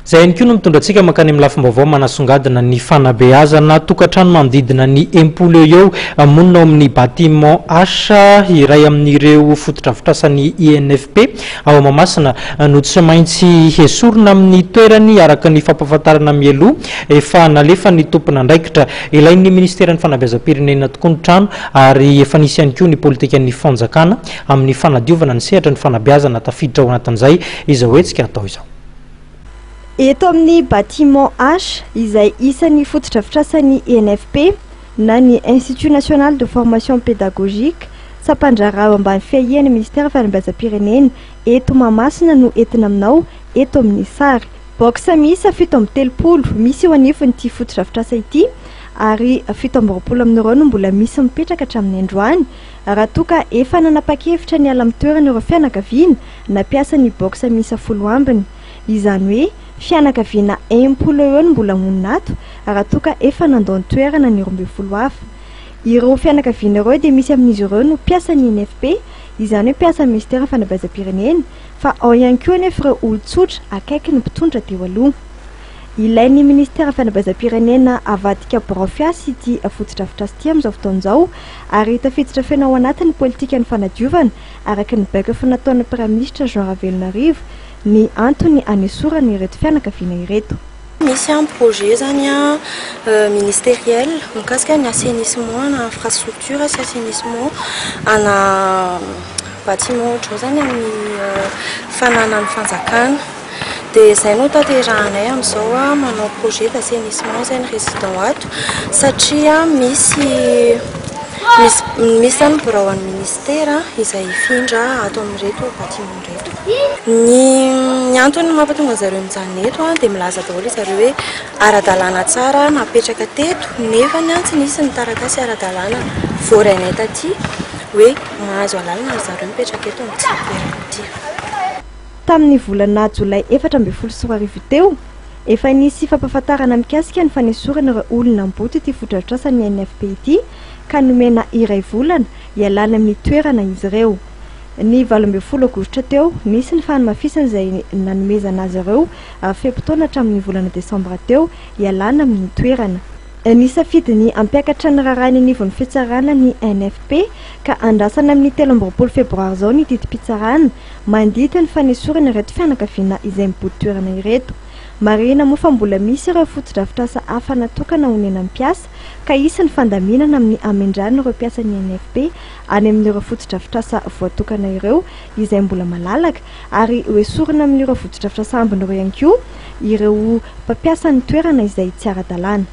zay ihany koa no mitondratsika mankany amin'ny lafim-baovao manasongadina ny fanabeazana tokantrano manodidina ny empolo eo monina ao amin'ny bâtiment H iray amin'ireo fotodrafitrasan'ny INFP ao Mahamasina no tsy maintsy hesorina amin'ny toerany araka ny fampahafantarana mialoha efa nalefa ny tompona andraikitra ilain'ny ministerin'ny fanabeazam-pirenena tokoa ny trano ary efa nisy ihany koa ny politikan'ny fanjakana amin'ny fanadiovana ny sehatra ny fanabeazana tafiditra ao anatin'izay izy hoetsika atao izao. Eto amin'ny bâtiment H izay isan'ny fotodrafitrasan'ny INFP na ny Institut National de Formation Pédagogique sapandrarao ambany fiahian'ny ministère fanabeazam-pirenena eto Mahamasina no entina aminao eto amin'ny sary. Box miisa 7 misy eo anivon'ity fotodrafitrasa ity ary 7 amin'ireo no mbola misy mipetraka hatramin'ny androany raha toka efa nanapa-kevitra ny ala mitoerana ireo fianakaviana nampiasa ny box miisa 10 ambiny. Izany hoe fianakaviana 10 eo no mbola monina ato raha toka efa nandao toerana ny 12 hafa. Ireo fianakaviana ireo dia misy amin'izy ireo no piasa ny INFP, izany hoe piasa ny ministère fanabeazam-pirenena, fa ao ihany koa anefa ireo olon-tsotra akaiky ny mpitondra teo aloha. Ilain'ny ministère fanabeazam-pirenena avadika borofiasy ity fotodrafitrasa ity amin'izao fotoan'izao ary tafiditra fena ao anatin'ny politika ny fanadiovana araka ny baiko efa nataon'ny praministra Jean Ravelonarivo ny antony anesorana ireto fianakaviana ireto. Misy un projet zany ministériel mikasika ny assainissement na infrastructure sy assainissement ana bâtiment ohatr zany amin'ny fananan'ny fanjakana dia zay no taterahanay amin'izao manao projet d'assainissement zay ny résident ato satria misy zany biraon'ny ministère izay ifindra ato amin'ireto bâtiment reto. Ny antony mampatonga zareo mijanona eto dia milaza daholo zareo hoe ara-dalàna tsara napetraka teto nefa ny tsy nisy ny taratasy ara-dalàna voarainay taty hoe mahazo alalana zareo mipetraka eto amin'ny toerana ity. Tamin'ny volana Jolay 14 teo efa nisy fampahafantarana mikasika ny fanesorana ireo olona mboty ity fotodrafitrasan'ny INFP ity ka nomena iray volana ialana amin'ny toerana izy ireo. Ny 12 aogositra teo nisy ny fanamafisana izay nanomezana azy ireo feptaona hatramin'ny volana Desambra teo ialana amin'ny toerana. Nisafidy ny ampiakatra ny rarahiny anivon'ny fitsarana ny INFP ka andrasana amin'ny 13 febroary zao ny didim-pitsarana mandita ny fanesorana ireto fianakaviana izay mibody toerana ireto. Marina moa fa mbola misy ireo fotodrafitrasa hafa natokana honena mpiasa ka isan'ny fandaminana amin'ny amendrany ireo mpiasan'ny INFP any amin'ireo fotodrafitrasa voatokana ireo izay mbola malalaka ary hoesorina amin'ireo fotodrafitrasa ambin'ireo ihany koa ireo mpampiasa ny toerana izay tsy ara-dalàna.